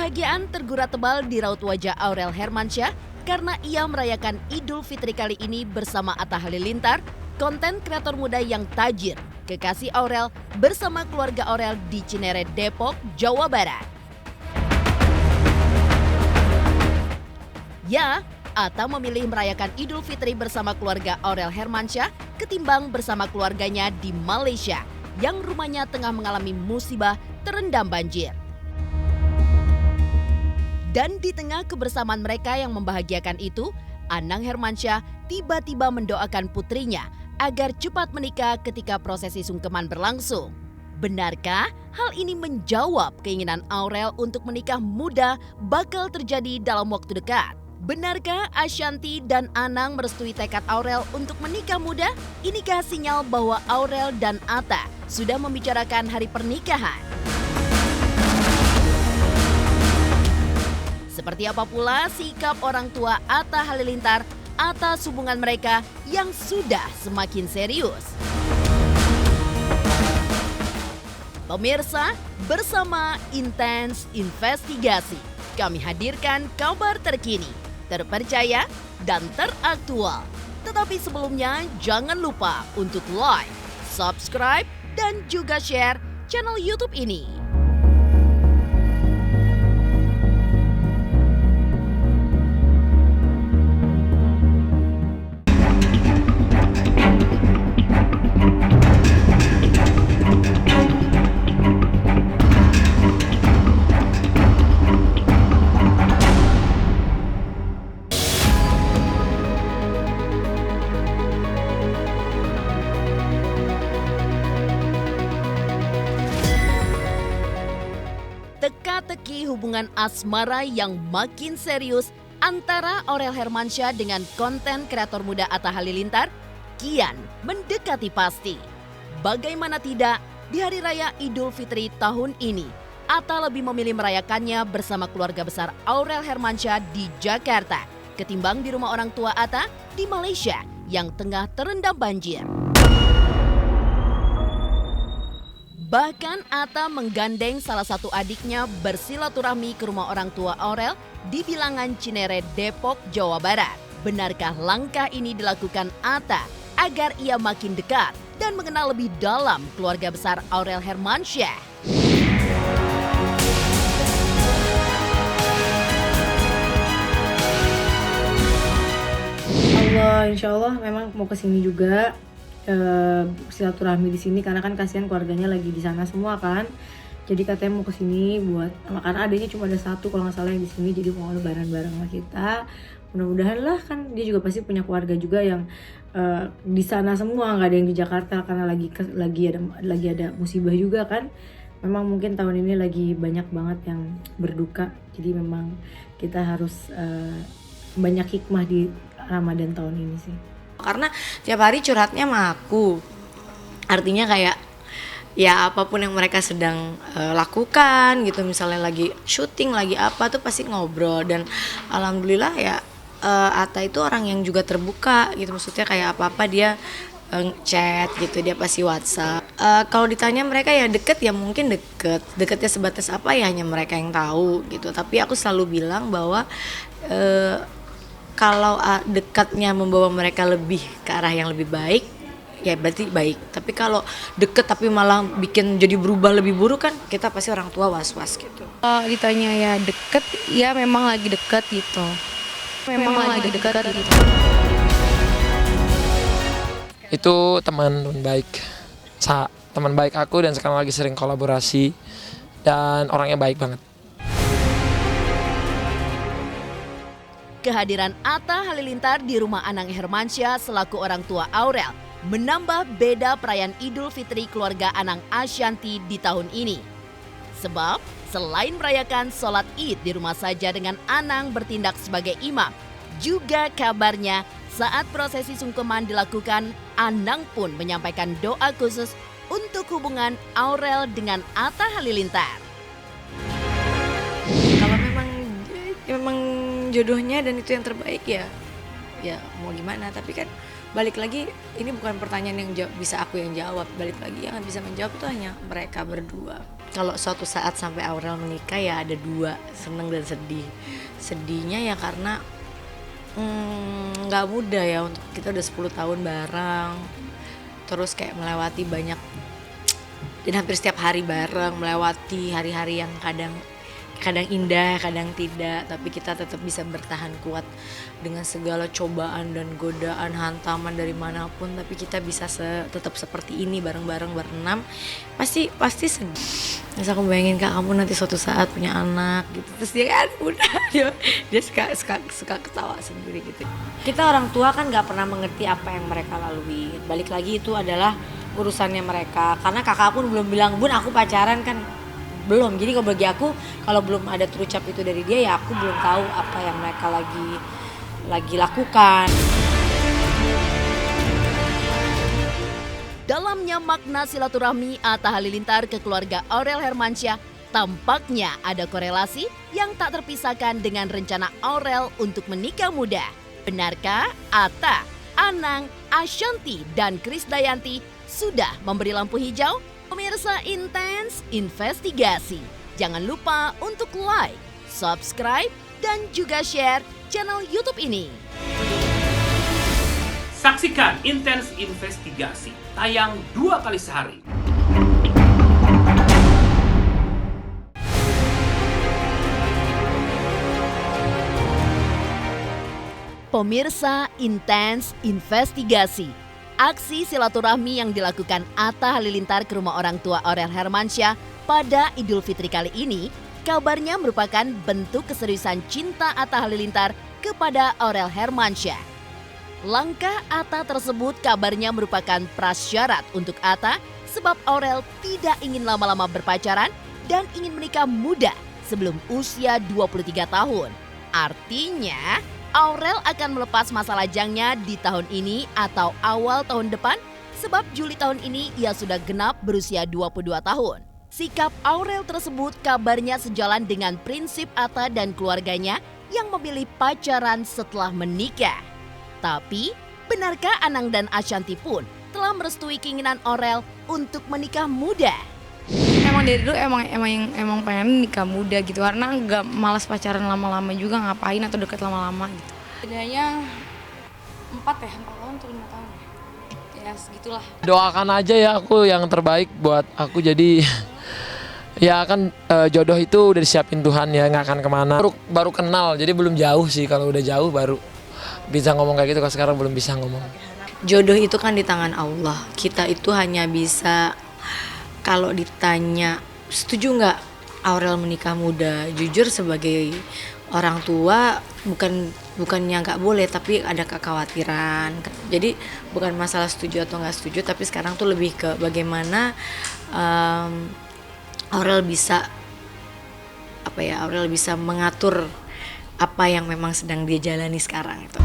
Kebahagiaan tergura tebal di raut wajah Aurel Hermansyah karena ia merayakan Idul Fitri kali ini bersama Atta Halilintar, konten kreator muda yang tajir, kekasih Aurel bersama keluarga Aurel di Cinere, Depok, Jawa Barat. Ya, Atta memilih merayakan Idul Fitri bersama keluarga Aurel Hermansyah ketimbang bersama keluarganya di Malaysia yang rumahnya tengah mengalami musibah terendam banjir. Dan di tengah kebersamaan mereka yang membahagiakan itu, Anang Hermansyah tiba-tiba mendoakan putrinya agar cepat menikah ketika prosesi sungkeman berlangsung. Benarkah hal ini menjawab keinginan Aurel untuk menikah muda bakal terjadi dalam waktu dekat? Benarkah Ashanty dan Anang merestui tekad Aurel untuk menikah muda? Inikah sinyal bahwa Aurel dan Atta sudah membicarakan hari pernikahan? Seperti apa pula sikap orang tua Atta Halilintar atas hubungan mereka yang sudah semakin serius? Pemirsa, bersama Intens Investigasi, kami hadirkan kabar terkini, terpercaya, dan teraktual. Tetapi sebelumnya, jangan lupa untuk like, subscribe, dan juga share channel YouTube ini. Teka-teki hubungan asmara yang makin serius antara Aurel Hermansyah dengan konten kreator muda Atta Halilintar kian mendekati pasti. Bagaimana tidak, di Hari Raya Idul Fitri tahun ini, Atta lebih memilih merayakannya bersama keluarga besar Aurel Hermansyah di Jakarta ketimbang di rumah orang tua Atta di Malaysia yang tengah terendam banjir. Bahkan Atta menggandeng salah satu adiknya bersilaturahmi ke rumah orang tua Aurel di Bilangan Cinere, Depok, Jawa Barat. Benarkah langkah ini dilakukan Atta agar ia makin dekat dan mengenal lebih dalam keluarga besar Aurel Hermansyah? Insya Allah memang mau kesini juga. Silaturahmi di sini karena kan kasihan keluarganya lagi di sana semua kan, jadi katanya mau kesini buat karena adanya cuma ada satu kalau nggak salah yang di sini, jadi mau lebaran bareng sama kita. Mudah-mudahan lah, kan dia juga pasti punya keluarga juga yang di sana semua, nggak ada yang di Jakarta karena lagi ada musibah juga kan. Memang mungkin tahun ini lagi banyak banget yang berduka, jadi memang kita harus banyak hikmah di Ramadan tahun ini sih. Karena tiap hari curhatnya sama aku, artinya kayak ya apapun yang mereka sedang lakukan gitu, misalnya lagi syuting lagi apa tuh pasti ngobrol. Dan alhamdulillah ya Atta itu orang yang juga terbuka gitu, maksudnya kayak apa-apa dia chat gitu, dia pasti WhatsApp. Kalau ditanya mereka ya deket, ya mungkin deketnya sebatas apa ya hanya mereka yang tahu gitu. Tapi aku selalu bilang bahwa kalau dekatnya membawa mereka lebih ke arah yang lebih baik, ya berarti baik. Tapi kalau deket tapi malah bikin jadi berubah lebih buruk, kan kita pasti orang tua was-was gitu. Ditanya ya deket, ya memang lagi deket gitu. Memang lagi deket gitu. Itu teman baik, teman baik aku, dan sekarang lagi sering kolaborasi, dan orangnya baik banget. Kehadiran Atta Halilintar di rumah Anang Hermansyah selaku orang tua Aurel menambah beda perayaan Idul Fitri keluarga Anang Ashanty di tahun ini. Sebab selain merayakan sholat Id di rumah saja dengan Anang bertindak sebagai imam, juga kabarnya saat prosesi sungkeman dilakukan, Anang pun menyampaikan doa khusus untuk hubungan Aurel dengan Atta Halilintar. Kalau memang jodohnya dan itu yang terbaik ya mau gimana. Tapi kan balik lagi ini bukan pertanyaan yang bisa aku yang jawab, balik lagi yang bisa menjawab itu hanya mereka berdua. Kalau suatu saat sampai Aurel menikah ya ada dua, seneng dan sedih. Sedihnya ya karena nggak mudah ya, untuk kita udah 10 tahun bareng, terus kayak melewati banyak dan hampir setiap hari bareng, melewati hari-hari yang kadang indah, kadang tidak, tapi kita tetap bisa bertahan kuat dengan segala cobaan dan godaan, hantaman dari manapun, tapi kita bisa tetap seperti ini bareng-bareng berenam. Pasti sedih. Terus aku bayangin Kak, kamu nanti suatu saat punya anak gitu, terus dia kan udah dia suka ketawa sendiri gitu. Kita orang tua kan nggak pernah mengerti apa yang mereka lalui. Balik lagi itu adalah urusannya mereka, karena kakak aku belum bilang, Bun aku pacaran kan. Belum, jadi kalau bagi aku kalau belum ada terucap itu dari dia ya aku belum tahu apa yang mereka lagi lakukan. Dalamnya makna silaturahmi Atta Halilintar ke keluarga Aurel Hermansyah, tampaknya ada korelasi yang tak terpisahkan dengan rencana Aurel untuk menikah muda. Benarkah Atta, Anang, Ashanty, dan Krisdayanti sudah memberi lampu hijau? Pemirsa Intens Investigasi, jangan lupa untuk like, subscribe, dan juga share channel YouTube ini. Saksikan Intens Investigasi, tayang 2 kali sehari. Pemirsa Intens Investigasi, aksi silaturahmi yang dilakukan Atta Halilintar ke rumah orang tua Aurel Hermansyah pada Idul Fitri kali ini kabarnya merupakan bentuk keseriusan cinta Atta Halilintar kepada Aurel Hermansyah. Langkah Atta tersebut kabarnya merupakan prasyarat untuk Atta sebab Aurel tidak ingin lama-lama berpacaran dan ingin menikah muda sebelum usia 23 tahun. Artinya, Aurel akan melepas masa lajangnya di tahun ini atau awal tahun depan sebab Juli tahun ini ia sudah genap berusia 22 tahun. Sikap Aurel tersebut kabarnya sejalan dengan prinsip Atta dan keluarganya yang memilih pacaran setelah menikah. Tapi, benarkah Anang dan Ashanty pun telah merestui keinginan Aurel untuk menikah muda? Emang dari dulu emang pengen nikah muda gitu, karena nggak malas pacaran lama-lama juga, ngapain atau deket lama-lama gitu. Bedanya 4 tahun atau 5 tahun ya segitulah. Doakan aja ya aku yang terbaik buat aku, jadi ya kan jodoh itu udah disiapin Tuhan ya, nggak akan kemana. Baru kenal, jadi belum jauh sih. Kalau udah jauh baru bisa ngomong kayak gitu, kalau sekarang belum bisa ngomong. Jodoh itu kan di tangan Allah, kita itu hanya bisa, kalau ditanya setuju nggak Aurel menikah muda, jujur sebagai orang tua bukannya nggak boleh, tapi ada kekhawatiran. Jadi bukan masalah setuju atau nggak setuju, tapi sekarang tuh lebih ke bagaimana Aurel bisa mengatur apa yang memang sedang dia jalani sekarang itu.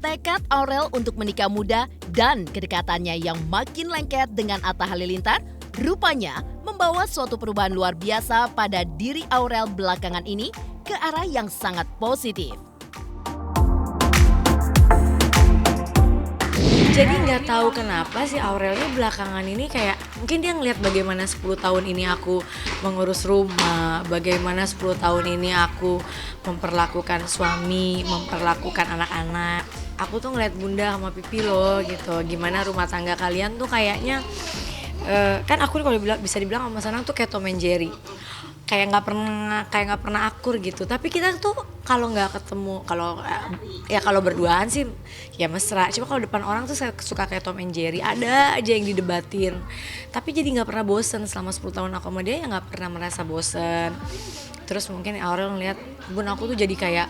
Tekad Aurel untuk menikah muda dan kedekatannya yang makin lengket dengan Atta Halilintar rupanya membawa suatu perubahan luar biasa pada diri Aurel belakangan ini ke arah yang sangat positif. Jadi nggak tahu kenapa sih Aurelnya belakangan ini kayak mungkin dia ngelihat bagaimana 10 tahun ini aku mengurus rumah, bagaimana 10 tahun ini aku memperlakukan suami, memperlakukan anak-anak. Aku tuh ngeliat Bunda sama Pipi loh gitu, gimana rumah tangga kalian tuh kayaknya kan aku kalau bisa dibilang sama Sanang tuh kayak Tom and Jerry, kayak nggak pernah akur gitu. Tapi kita tuh kalau nggak ketemu, kalau berduaan sih ya mesra. Cuma kalau depan orang tuh saya suka kayak Tom and Jerry, ada aja yang didebatin. Tapi jadi nggak pernah bosen selama 10 tahun aku sama dia, ya nggak pernah merasa bosen. Terus mungkin Aurel ngeliat Bun aku tuh jadi kayak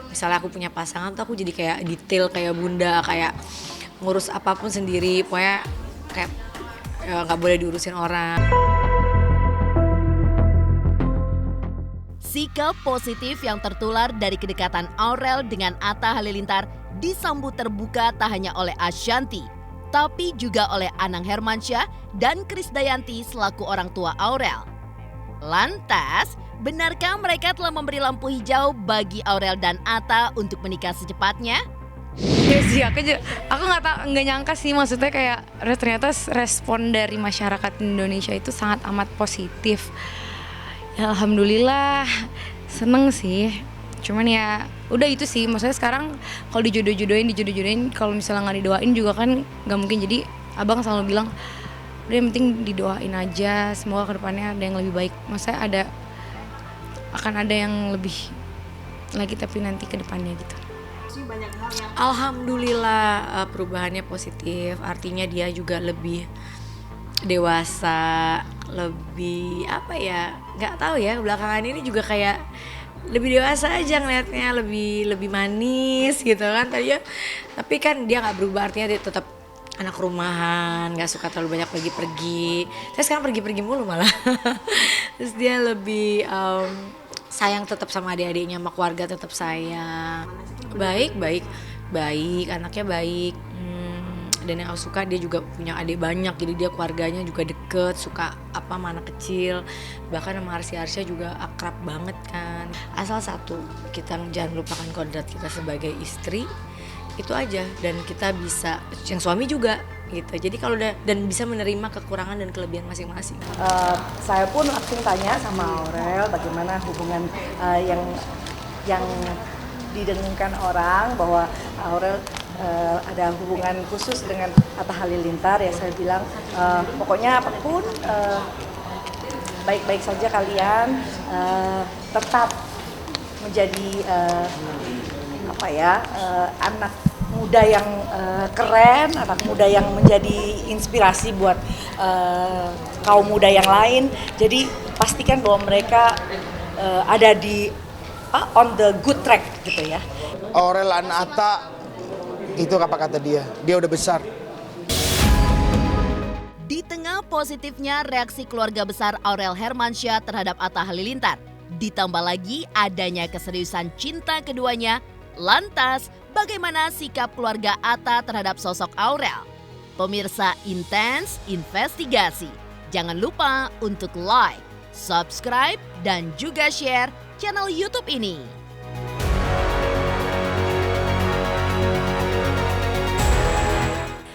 misalnya aku punya pasangan tuh aku jadi kayak detail kayak Bunda, kayak ngurus apapun sendiri, pokoknya kayak nggak boleh diurusin orang. Sikap positif yang tertular dari kedekatan Aurel dengan Atta Halilintar disambut terbuka tak hanya oleh Ashanty, tapi juga oleh Anang Hermansyah dan Krisdayanti selaku orang tua Aurel. Lantas, Benarkah mereka telah memberi lampu hijau bagi Aurel dan Atta untuk menikah secepatnya? Ya sih, aku nggak nyangka sih, maksudnya kayak ternyata respon dari masyarakat Indonesia itu sangat amat positif. Ya, alhamdulillah, seneng sih. Cuman ya udah itu sih, maksudnya sekarang kalau dijodoh-jodohin, kalau misalnya nggak didoain juga kan nggak mungkin. Jadi abang selalu bilang, udah yang penting didoain aja, semoga kedepannya ada yang lebih baik. Maksudnya akan ada yang lebih lagi tapi nanti kedepannya gitu. Alhamdulillah perubahannya positif, artinya dia juga lebih dewasa, lebih apa ya, nggak tahu ya, belakangan ini juga kayak lebih dewasa aja ngeliatnya, lebih manis gitu kan tadi ya. Tapi kan dia nggak berubah, artinya dia tetap anak rumahan, nggak suka terlalu banyak pergi-pergi. Terus sekarang pergi-pergi mulu malah. Terus dia lebih sayang tetap sama adik-adiknya, sama keluarga tetap sayang. Baik, anaknya baik. Dan yang aku suka dia juga punya adik banyak, jadi dia keluarganya juga deket, suka apa sama anak kecil. Bahkan sama Arsya juga akrab banget kan. Asal satu, kita jangan lupakan kodrat kita sebagai istri, itu aja. Dan kita bisa, yang suami juga gitu. Jadi kalau udah, dan bisa menerima kekurangan dan kelebihan masing-masing. Saya pun langsung tanya sama Aurel bagaimana hubungan yang didengungkan orang bahwa Aurel ada hubungan khusus dengan Atta Halilintar. Ya saya bilang pokoknya apapun baik-baik saja kalian, tetap menjadi anak muda yang keren, anak muda yang menjadi inspirasi buat kaum muda yang lain. Jadi pastikan bahwa mereka ada di on the good track gitu ya. Aurel dan Atta itu apa kata dia udah besar. Di tengah positifnya reaksi keluarga besar Aurel Hermansyah terhadap Atta Halilintar, ditambah lagi adanya keseriusan cinta keduanya, lantas bagaimana sikap keluarga Atta terhadap sosok Aurel? Pemirsa Intens Investigasi, jangan lupa untuk like, subscribe, dan juga share channel YouTube ini.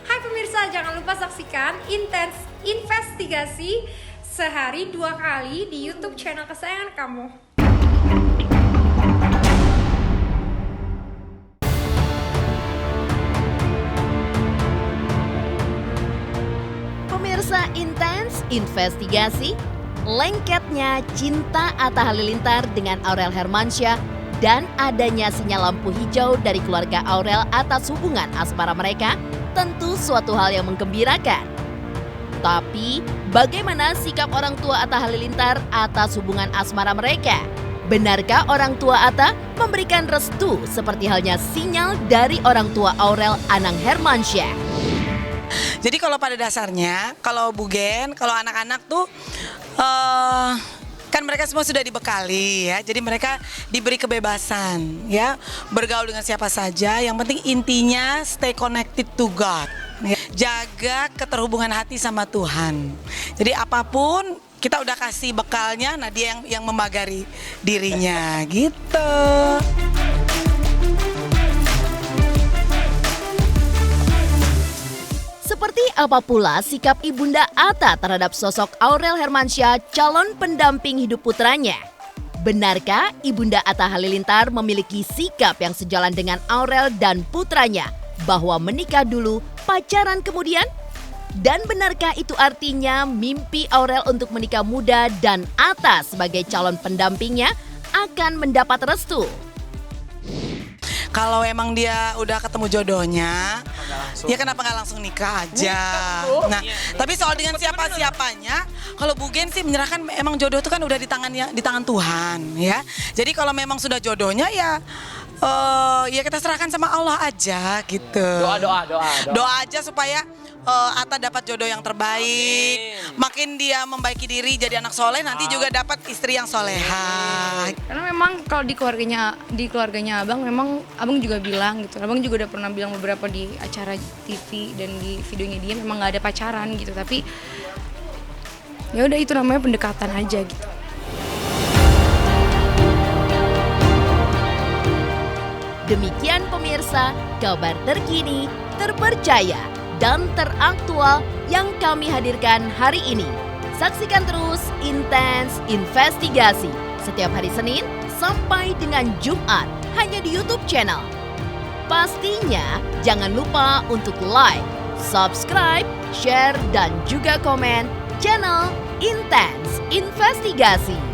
Hai pemirsa, jangan lupa saksikan Intens Investigasi sehari 2 kali di YouTube channel kesayangan kamu. Pemirsa Intens Investigasi, lengketnya cinta Atta Halilintar dengan Aurel Hermansyah dan adanya sinyal lampu hijau dari keluarga Aurel atas hubungan asmara mereka tentu suatu hal yang menggembirakan. Tapi bagaimana sikap orang tua Atta Halilintar atas hubungan asmara mereka? Benarkah orang tua Atta memberikan restu seperti halnya sinyal dari orang tua Aurel, Anang Hermansyah? Jadi kalau pada dasarnya, kalau Bugen, kalau anak-anak tuh kan mereka semua sudah dibekali ya. Jadi mereka diberi kebebasan ya, bergaul dengan siapa saja. Yang penting intinya stay connected to God. Ya. Jaga keterhubungan hati sama Tuhan. Jadi apapun kita udah kasih bekalnya, nah dia yang membagari dirinya gitu. Seperti apa pula sikap Ibunda Atta terhadap sosok Aurel Hermansyah, calon pendamping hidup putranya? Benarkah Ibunda Atta Halilintar memiliki sikap yang sejalan dengan Aurel dan putranya, bahwa menikah dulu, pacaran kemudian? Dan benarkah itu artinya mimpi Aurel untuk menikah muda dan Atta sebagai calon pendampingnya akan mendapat restu? Kalau emang dia udah ketemu jodohnya, ya kenapa nggak langsung nikah aja? Nah, tapi soal dengan siapa-siapanya, kalau Bugen sih menyerahkan, emang jodoh itu kan udah di tangan Tuhan, ya. Jadi kalau memang sudah jodohnya ya kita serahkan sama Allah aja gitu. Doa aja supaya Atta dapat jodoh yang terbaik. Makin dia membaiki diri jadi anak soleh, nanti juga dapat istri yang soleha. Karena memang kalau di keluarganya abang, memang abang juga bilang gitu. Abang juga udah pernah bilang beberapa di acara TV dan di videonya dia memang nggak ada pacaran gitu. Tapi ya udah, itu namanya pendekatan aja gitu. Demikian pemirsa, kabar terkini, terpercaya, dan teraktual yang kami hadirkan hari ini. Saksikan terus Intens Investigasi setiap hari Senin sampai dengan Jumat hanya di YouTube channel. Pastinya jangan lupa untuk like, subscribe, share, dan juga komen channel Intens Investigasi.